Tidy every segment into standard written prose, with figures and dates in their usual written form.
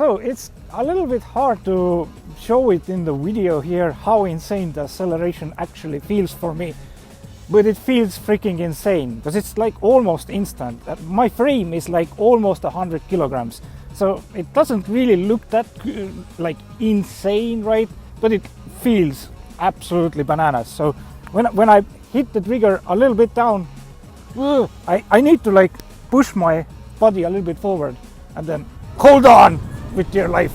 So it's a little bit hard to show it in the video here how insane the acceleration actually feels for me. But it feels freaking insane because it's like almost instant. My frame is like almost 100 kilograms. So it doesn't really look that like insane, right? But it feels absolutely bananas. So when I hit the trigger a little bit down, I need to like push my body a little bit forward and then hold on with your life.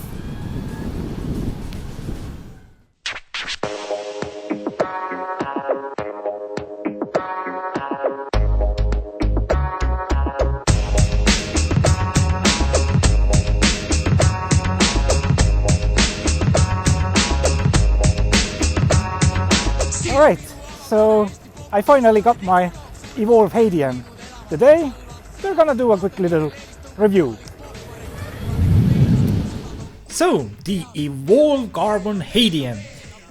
Alright, so I finally got my Evolve Hadean. Today we're gonna do a quick little review. So, the Evolve Carbon Hadean,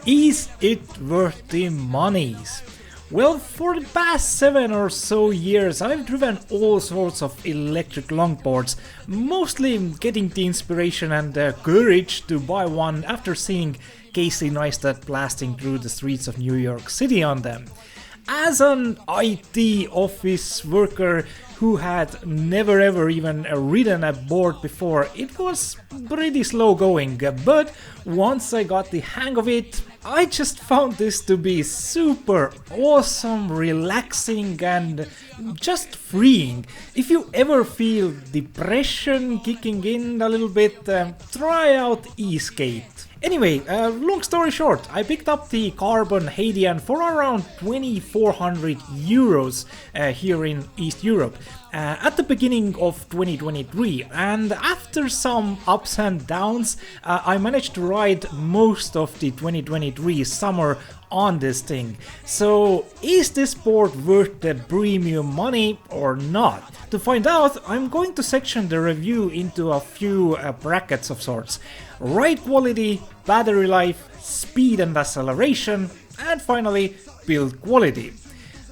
is it worth the monies? Well, for the past 7 or so years I've driven all sorts of electric longboards, mostly getting the inspiration and the courage to buy one after seeing Casey Neistat blasting through the streets of New York City on them. As an IT office worker who had never ever even ridden a board before, it was pretty slow going, but once I got the hang of it, I just found this to be super awesome, relaxing and just freeing. If you ever feel depression kicking in a little bit, try out e-skate. Anyway, long story short, I picked up the Carbon Hadean for around 2,400 euros here in East Europe at the beginning of 2023, and after some ups and downs, I managed to ride most of the 2023 summer on this thing. So is this board worth the premium money or not? To find out, I'm going to section the review into a few brackets of sorts. Ride quality, battery life, speed and acceleration, and finally build quality.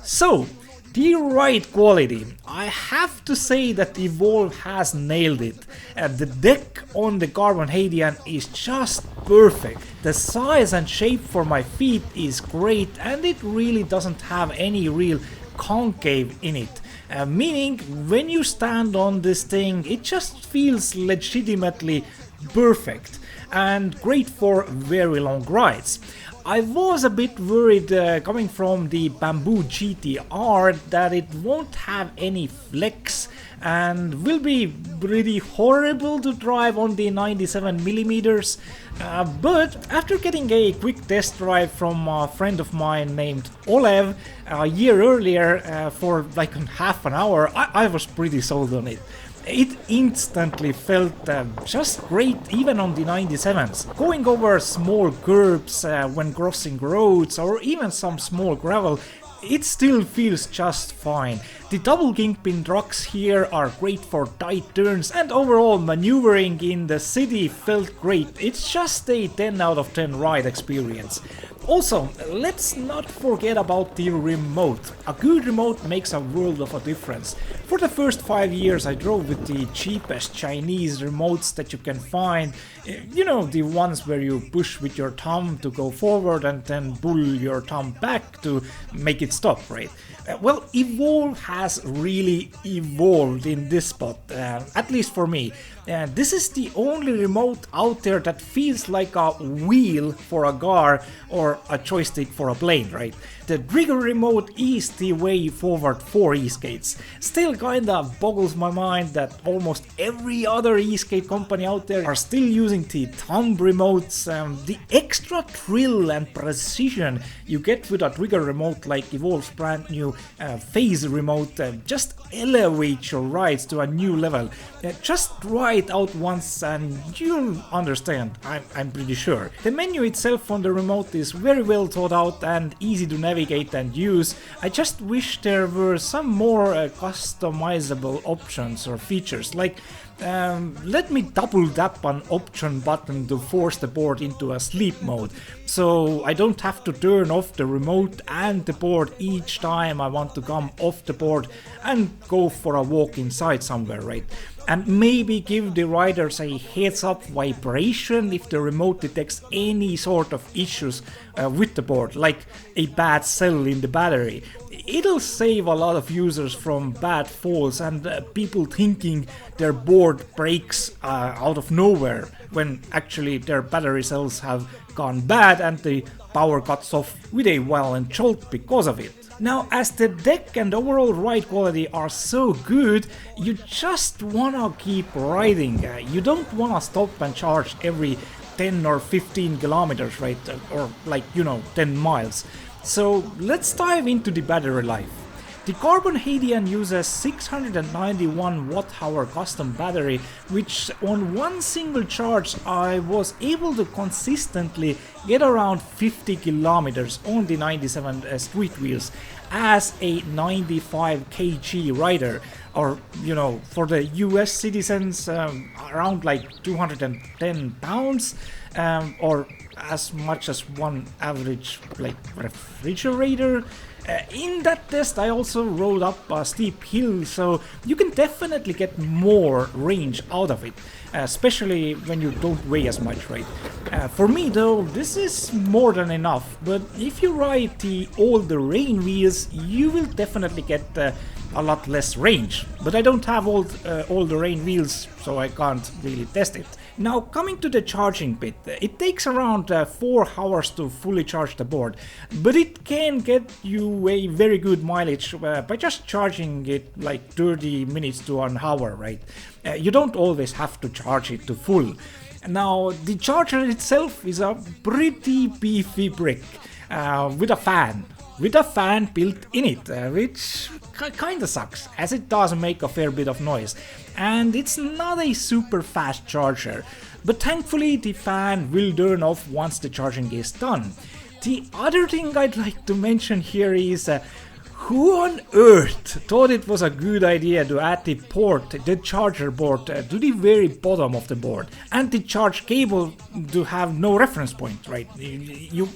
So, the ride quality. I have to say that Evolve has nailed it. The deck on the Carbon Hadean is just perfect. The size and shape for my feet is great, and it really doesn't have any real concave in it. Meaning, when you stand on this thing, it just feels legitimately perfect and great for very long rides. I was a bit worried coming from the Bamboo GTR that it won't have any flex and will be pretty horrible to drive on the 97mm, but after getting a quick test drive from a friend of mine named Olev a year earlier for like half an hour, I was pretty sold on it. It instantly felt just great even on the 97s. Going over small curbs when crossing roads or even some small gravel, it still feels just fine. The double kingpin trucks here are great for tight turns, and overall maneuvering in the city felt great. It's just a 10 out of 10 ride experience. Also, let's not forget about the remote. A good remote makes a world of a difference. For the first 5 years I drove with the cheapest Chinese remotes that you can find. You know, the ones where you push with your thumb to go forward and then pull your thumb back to make it stop, right? Well, Evolve has really evolved in this spot, at least for me. This is the only remote out there that feels like a wheel for a car or a joystick for a plane, right? The trigger remote is the way forward for e-skates. Still kinda boggles my mind that almost every other e-skate company out there are still using the thumb remotes. The extra thrill and precision you get with a trigger remote like Evolve's brand new phase remote just elevates your rides to a new level. Just try it out once and you'll understand, I'm pretty sure. The menu itself on the remote is very well thought out and easy to navigate and use. I just wish there were some more customizable options or features, like let me double tap an option button to force the board into a sleep mode. so I don't have to turn off the remote and the board each time I want to come off the board and go for a walk inside somewhere, right? And maybe give the riders a heads up vibration if the remote detects any sort of issues with the board, like a bad cell in the battery. It'll save a lot of users from bad falls and people thinking their board breaks out of nowhere when actually their battery cells have gone bad and the power cuts off with a violent jolt because of it. Now, as the deck and overall ride quality are so good, you just wanna keep riding. You don't wanna stop and charge every 10 or 15 kilometers, right? Or like, 10 miles. So let's dive into the battery life. The Carbon Hadean uses 691 watt-hour custom battery, which on one single charge I was able to consistently get around 50 kilometers on the 97 street wheels as a 95 kg rider, or for the US citizens around like 210 pounds, or as much as one average like refrigerator. In that test I also rode up a steep hill, so you can definitely get more range out of it, especially when you don't weigh as much, right? For me though, this is more than enough, but if you ride the older rain wheels, you will definitely get a lot less range. But I don't have all the rain wheels, so I can't really test it. Now, coming to the charging bit, it takes around 4 hours to fully charge the board, but it can get you a very good mileage by just charging it like 30 minutes to an hour, right? You don't always have to charge it to full. Now, the charger itself is a pretty beefy brick with a fan. With a fan built in it, which kinda sucks, as it does make a fair bit of noise, and it's not a super fast charger, but thankfully the fan will turn off once the charging is done. The other thing I'd like to mention here is who on earth thought it was a good idea to add the charger port to the very bottom of the board, and the charge cable to have no reference point, right? You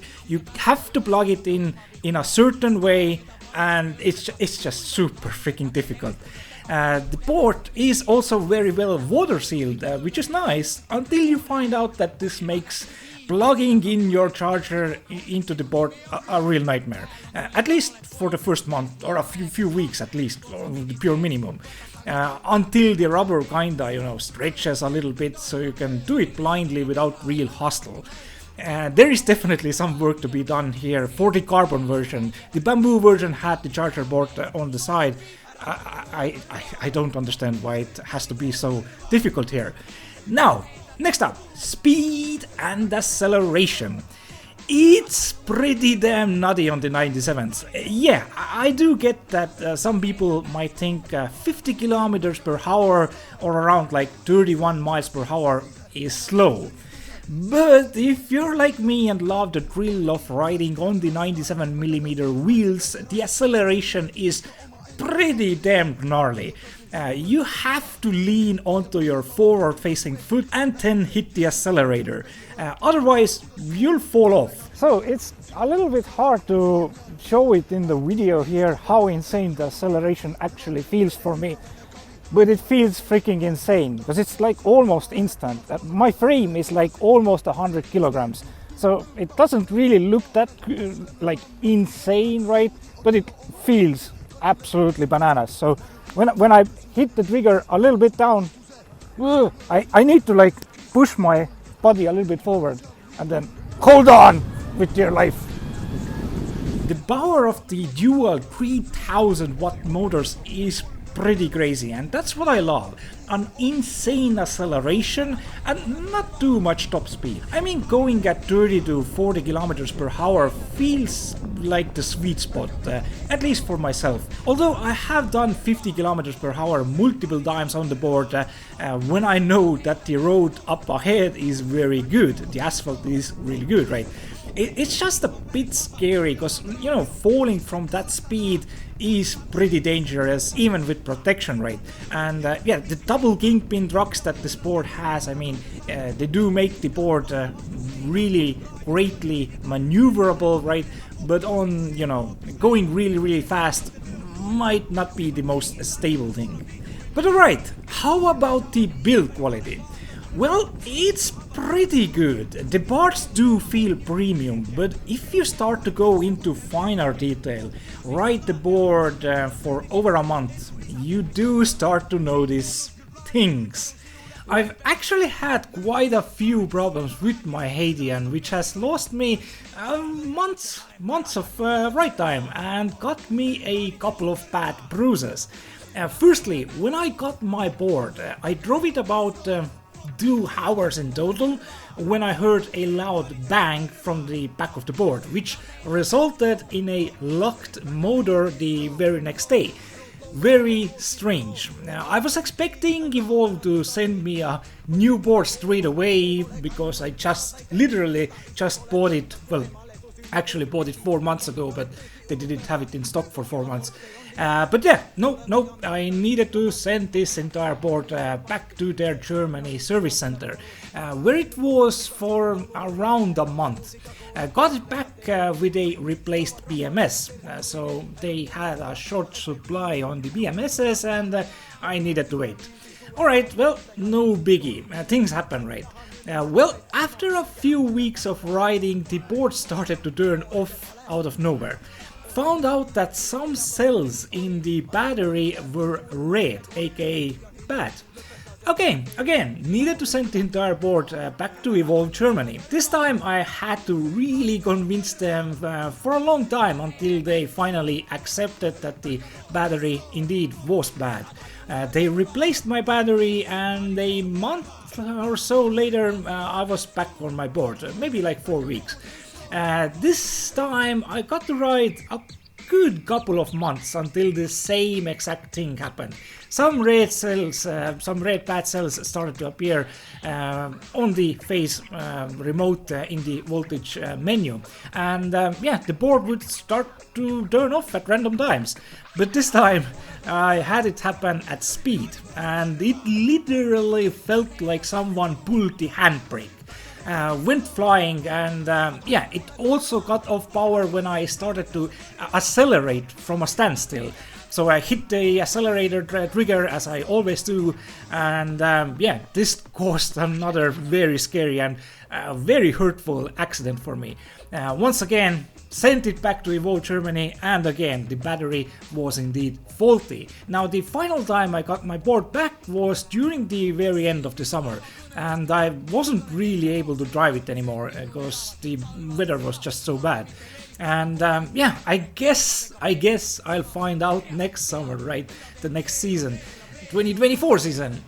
have to plug it in a certain way, and it's just super freaking difficult. The port is also very well water sealed, which is nice, until you find out that this makes plugging in your charger into the board a real nightmare. At least for the first month, or a few weeks at least, or the pure minimum. Until the rubber kinda, stretches a little bit, so you can do it blindly without real hustle. There is definitely some work to be done here for the carbon version. The bamboo version had the charger board on the side. I don't understand why it has to be so difficult here. Now, next up, speed and acceleration. It's pretty damn nutty on the 97s. Yeah, I do get that some people might think 50 kilometers per hour or around like 31 miles per hour is slow. But if you're like me and love the thrill of riding on the 97mm wheels, the acceleration is pretty damn gnarly. You have to lean onto your forward-facing foot and then hit the accelerator. Otherwise, you'll fall off. So it's a little bit hard to show it in the video here how insane the acceleration actually feels for me. But it feels freaking insane, because it's like almost instant. My frame is like almost 100 kilograms. So it doesn't really look that like insane, right? But it feels absolutely bananas. So when I hit the trigger a little bit down, I need to like push my body a little bit forward and then hold on with dear life. The power of the dual 3000 watt motors is pretty crazy, and that's what I love. An insane acceleration and not too much top speed. I mean, going at 30 to 40 kilometers per hour feels like the sweet spot, at least for myself. Although I have done 50 kilometers per hour multiple times on the board when I know that the road up ahead is very good. The asphalt is really good, right? it's just a bit scary because, you know, falling from that speed is pretty dangerous even with protection, right? And yeah, the double kingpin trucks that this board has, I mean, they do make the board really greatly maneuverable, right? But on, you know, going really fast might not be the most stable thing. But alright, how about the build quality? Well, it's pretty good. The parts do feel premium, but if you start to go into finer detail, ride the board for over a month, you do start to notice things. I've actually had quite a few problems with my Hadean, which has lost me months of ride time and got me a couple of bad bruises. Firstly, when I got my board, I drove it about 2 hours in total when I heard a loud bang from the back of the board, which resulted in a locked motor the very next day. Very strange. Now, I was expecting Evolve to send me a new board straight away because I literally just bought it, well, actually bought it 4 months ago, but they didn't have it in stock for 4 months. But yeah, no, I needed to send this entire board back to their Germany service center, where it was for around a month. Got it back with a replaced BMS, so they had a short supply on the BMSs and I needed to wait. Alright, well, no biggie, things happen, right? Well, after a few weeks of riding, the board started to turn off out of nowhere. Found out that some cells in the battery were red, aka bad. Okay, again, needed to send the entire board back to Evolve Germany. This time I had to really convince them for a long time until they finally accepted that the battery indeed was bad. They replaced my battery and a month or so later I was back on my board, maybe like 4 weeks. This time I got to ride a good couple of months until the same exact thing happened. Some red cells, some red bad cells started to appear on the phase remote in the voltage menu, and yeah, the board would start to turn off at random times. But this time I had it happen at speed, and it literally felt like someone pulled the handbrake. Went flying, and yeah, it also got off power when I started to accelerate from a standstill. So I hit the accelerator trigger as I always do, and yeah, this caused another very scary and very hurtful accident for me. Once again, sent it back to Evolve Germany, and again the battery was indeed faulty. Now, the final time I got my board back was during the very end of the summer, and I wasn't really able to drive it anymore because the weather was just so bad. And yeah, I guess I'll find out next summer, right? The next season, 2024 season,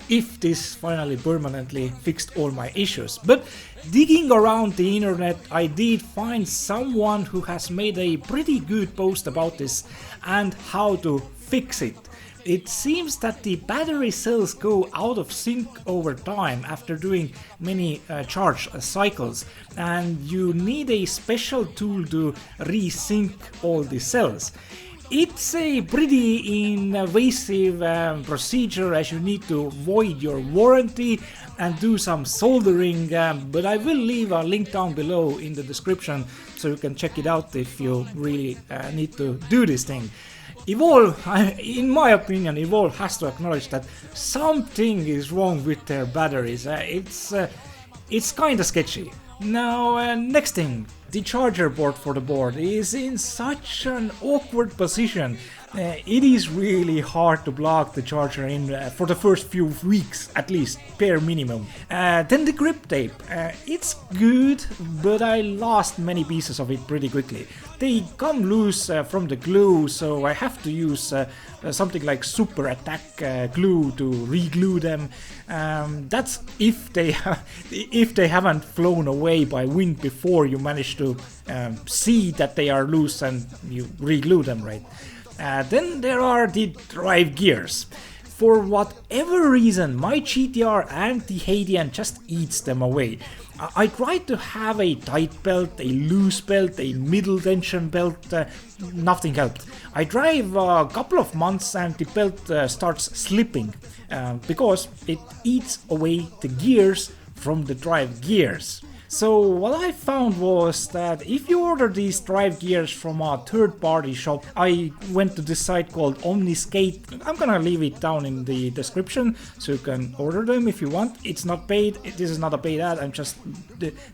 if this finally permanently fixed all my issues. But digging around the internet, I did find someone who has made a pretty good post about this and how to fix it. It seems that the battery cells go out of sync over time after doing many charge cycles, and you need a special tool to resync all the cells. It's a pretty invasive procedure, as you need to void your warranty and do some soldering, but I will leave a link down below in the description so you can check it out if you really need to do this thing. Evolve, in my opinion, Evolve has to acknowledge that something is wrong with their batteries. It's kinda sketchy. Now, next thing, the charger board for the board is in such an awkward position. It is really hard to plug the charger in for the first few weeks, at least, bare minimum. Then the grip tape. It's good, but I lost many pieces of it pretty quickly. They come loose from the glue, so I have to use something like super attack glue to re-glue them. That's if they haven't flown away by wind before you manage to see that they are loose and you re-glue them, right? Then there are the drive gears. for whatever reason, my GTR and the Hadean just eats them away. I tried to have a tight belt, a loose belt, a middle tension belt, nothing helped. I drive a couple of months and the belt starts slipping because it eats away the gears from the drive gears. So what I found was that if you order these drive gears from a third-party shop, I went to this site called Omniskate. I'm gonna leave it down in the description so you can order them if you want. It's not paid, this is not a paid ad, I'm just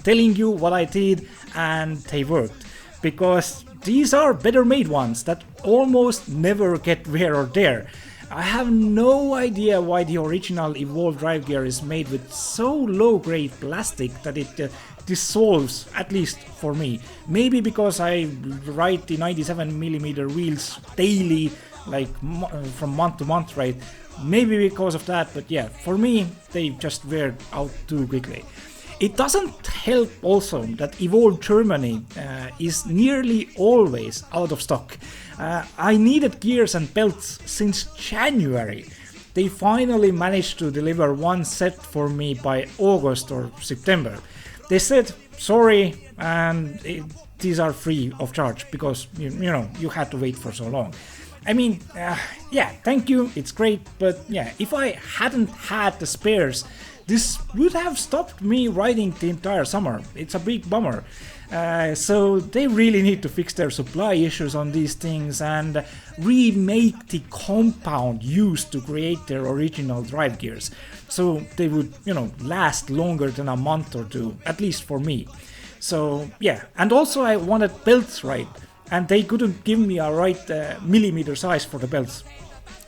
telling you what I did and they worked. Because these are better made ones that almost never get wear or tear. I have no idea why the original Evolve drive gear is made with so low grade plastic that it dissolves, at least for me. Maybe because I ride the 97mm wheels daily, like from month to month, right? Maybe because of that, but yeah, for me they just wear out too quickly. It doesn't help also that Evolve Germany is nearly always out of stock. I needed gears and belts since January. They finally managed to deliver one set for me by August or September. They said sorry, and these are free of charge because you know you had to wait for so long. I mean, yeah, thank you, it's great, but yeah, if I hadn't had the spares, this would have stopped me riding the entire summer. It's a big bummer. So they really need to fix their supply issues on these things and remake the compound used to create their original drive gears. So they would, you know, last longer than a month or two, at least for me. So yeah, and also I wanted belts right, and they couldn't give me a right millimeter size for the belts.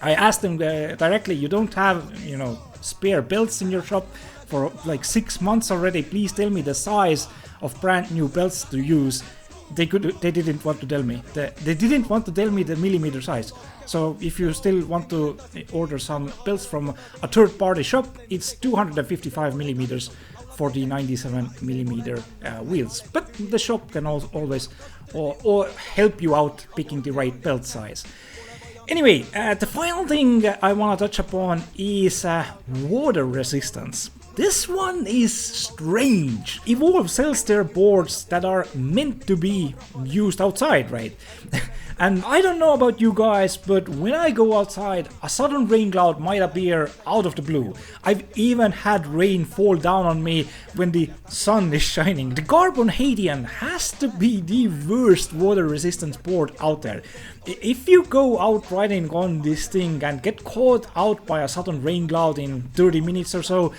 I asked them directly, you don't have, you know, spare belts in your shop for like 6 months already, please tell me the size of brand new belts to use. They didn't want to tell me. They didn't want to tell me the millimeter size. So if you still want to order some belts from a third party shop, it's 255 millimeters for the 97mm wheels. But the shop can always or help you out picking the right belt size. Anyway, the final thing I want to touch upon is water resistance. This one is strange. Evolve sells their boards that are meant to be used outside, right? And I don't know about you guys, but when I go outside, a sudden rain cloud might appear out of the blue. I've even had rain fall down on me when the sun is shining. The Carbon Hadean has to be the worst water resistance board out there. If you go out riding on this thing and get caught out by a sudden rain cloud in 30 minutes or so,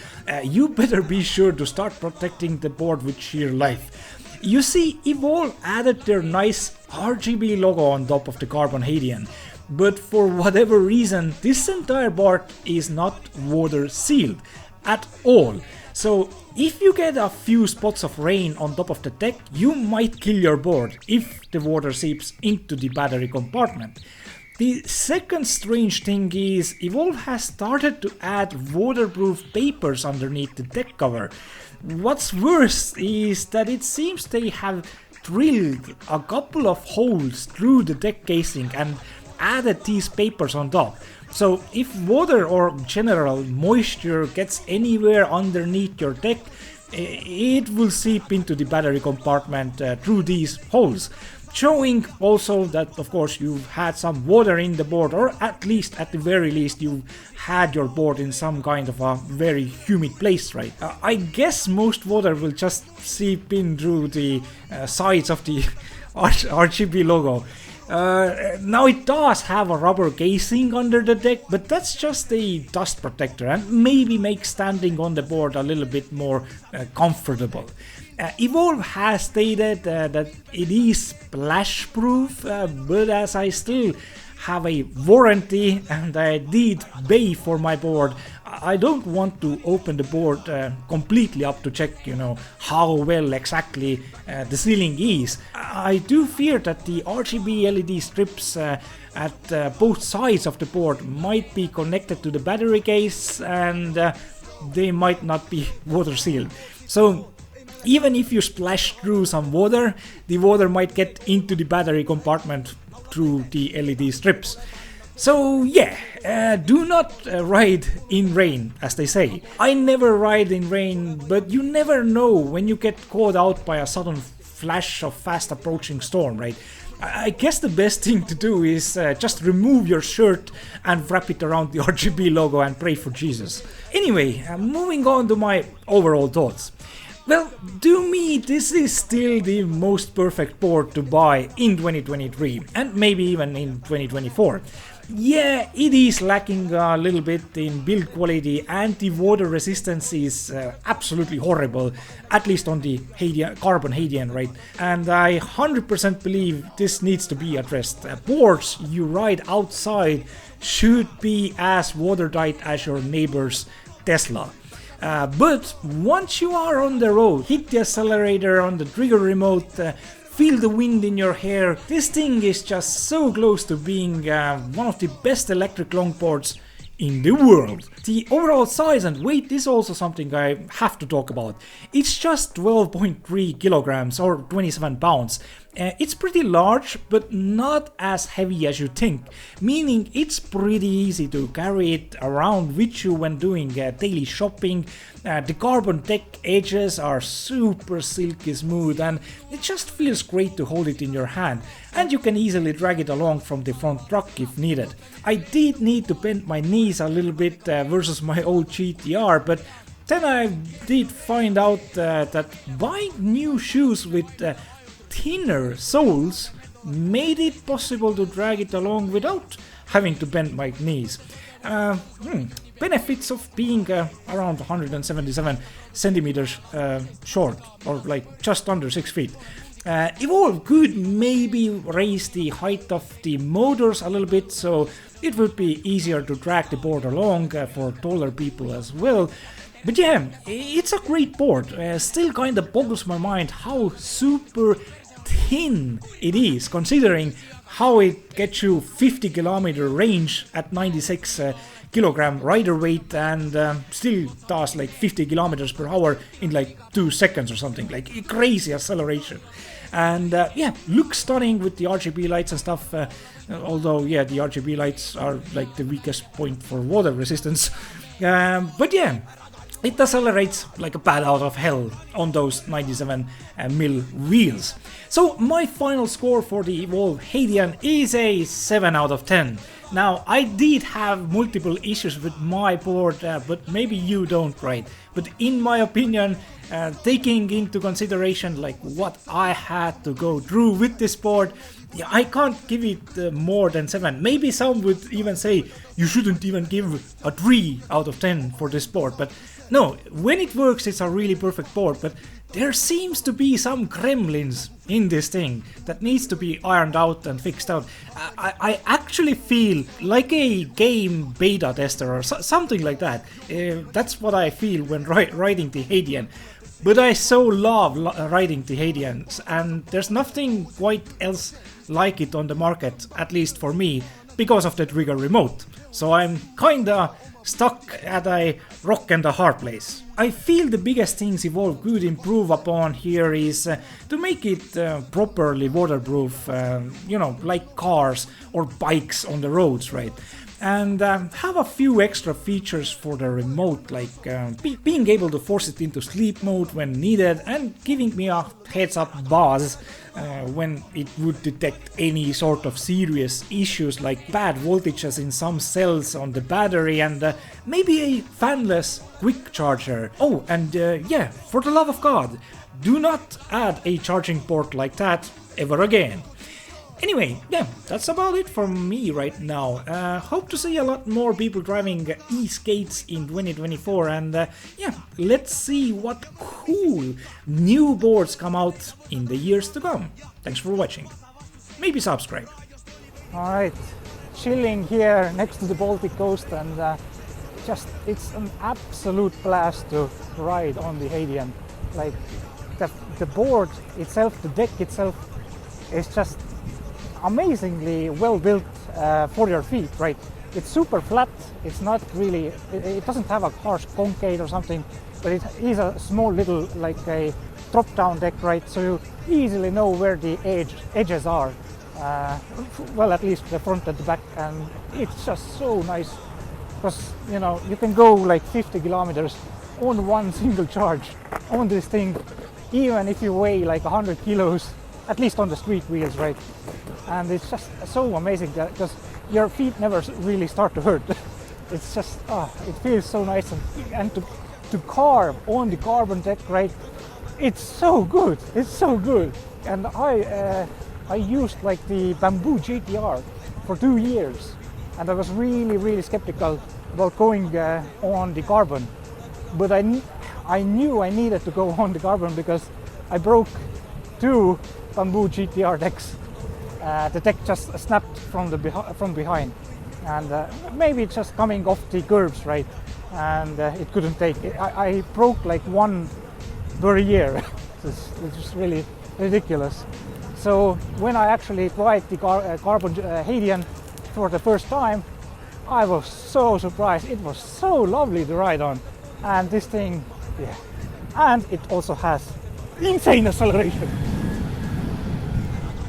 you better be sure to start protecting the board with sheer life. You see, Evolve added their nice RGB logo on top of the Carbon Hadean, but for whatever reason, this entire board is not water sealed at all. So if you get a few spots of rain on top of the deck, you might kill your board if the water seeps into the battery compartment. The second strange thing is Evolve has started to add waterproof papers underneath the deck cover. What's worse is that it seems they have drilled a couple of holes through the deck casing and added these papers on top. So if water or general moisture gets anywhere underneath your deck, it will seep into the battery compartment through these holes. Showing also that, of course, you've had some water in the board, or at the very least, you've had your board in some kind of a very humid place, right? I guess most water will just seep in through the sides of the RGB logo. Now it does have a rubber casing under the deck, but that's just a dust protector and maybe makes standing on the board a little bit more comfortable. Evolve has stated that it is splash proof, but as I still have a warranty and I did pay for my board, I don't want to open the board completely up to check, you know, how well exactly the sealing is. I do fear that the RGB LED strips at both sides of the board might be connected to the battery case and they might not be water sealed. So even if you splash through some water, the water might get into the battery compartment through the LED strips. So yeah, do not ride in rain, as they say. I never ride in rain, but you never know when you get caught out by a sudden flash of fast approaching storm, right? I guess the best thing to do is just remove your shirt and wrap it around the RGB logo and pray for Jesus. Anyway, moving on to my overall thoughts. Well, to me, this is still the most perfect board to buy in 2023 and maybe even in 2024. Yeah, it is lacking a little bit in build quality, and the water resistance is absolutely horrible, at least on the carbon Hadean, right? And I 100% believe this needs to be addressed. Boards you ride outside should be as watertight as your neighbor's Tesla. But once you are on the road, hit the accelerator on the trigger remote, feel the wind in your hair. This thing is just so close to being one of the best electric longboards in the world. The overall size and weight is also something I have to talk about. It's just 12.3 kilograms or 27 pounds. It's pretty large, but not as heavy as you think, meaning it's pretty easy to carry it around with you when doing daily shopping. The carbon deck edges are super silky smooth, and it just feels great to hold it in your hand, and you can easily drag it along from the front truck if needed. I did need to bend my knees a little bit versus my old GTR, but then I did find out that buying new shoes with thinner soles made it possible to drag it along without having to bend my knees. Benefits of being around 177 centimeters short, or like just under 6 feet. Evolve could maybe raise the height of the motors a little bit, so it would be easier to drag the board along for taller people as well. But yeah, it's a great board. Still kind of boggles my mind how super thin it is, considering how it gets you 50 kilometer range at 96 kilogram rider weight, and still does like 50 kilometers per hour in like 2 seconds or something, like crazy acceleration. And yeah, looks stunning with the RGB lights and stuff, although yeah, the RGB lights are like the weakest point for water resistance. But yeah, it accelerates like a bat out of hell on those 97 mil wheels. So my final score for the Evolve Hadean is a 7 out of 10. Now, I did have multiple issues with my board, but maybe you don't, right? But in my opinion, taking into consideration like what I had to go through with this board, yeah, I can't give it more than 7. Maybe some would even say you shouldn't even give a 3 out of 10 for this board, but no, when it works it's a really perfect board, but there seems to be some gremlins in this thing that needs to be ironed out and fixed out. I actually feel like a game beta tester or something like that. That's what I feel when riding the Hadean. But I so love riding the Hadeans, and there's nothing quite else like it on the market, at least for me, because of the trigger remote. So I'm kinda stuck at a rock and a hard place. I feel the biggest things Evolve could improve upon here is to make it properly waterproof, you know, like cars or bikes on the roads, right? And have a few extra features for the remote, like being able to force it into sleep mode when needed, and giving me a heads up buzz when it would detect any sort of serious issues like bad voltages in some cells on the battery, and maybe a fanless quick charger. Oh, and yeah, for the love of God, do not add a charging port like that ever again. Anyway, yeah, that's about it for me right now. Hope to see a lot more people driving e-skates in 2024, and yeah, let's see what cool new boards come out in the years to come. Thanks for watching. Maybe subscribe. Alright, chilling here next to the Baltic coast, and it's an absolute blast to ride on the Hadean. Like the board itself, the deck itself is just amazingly well built for your feet, right? It's super flat. It's not really, it doesn't have a harsh concave or something, but it is a small little, like a drop down deck, right? So you easily know where the edges are. well, at least the front and the back, and it's just so nice because you know you can go like 50 kilometers on one single charge on this thing, even if you weigh like 100 kilos, at least on the street wheels, right? And it's just so amazing because your feet never really start to hurt. It's just it feels so nice, and to carve on the carbon deck, right? It's so good. It's so good. And I used like the bamboo GTR for 2 years, and I was really skeptical about going on the carbon, but I knew I needed to go on the carbon because I broke 2 bamboo GTR decks. The deck just snapped from behind, and maybe it's just coming off the curbs, right? And it couldn't take it. I broke like 1 per year. It's just really ridiculous. So when I actually tried the carbon Hadean for the first time, I was so surprised. It was so lovely to ride on, and this thing, yeah, and it also has insane acceleration.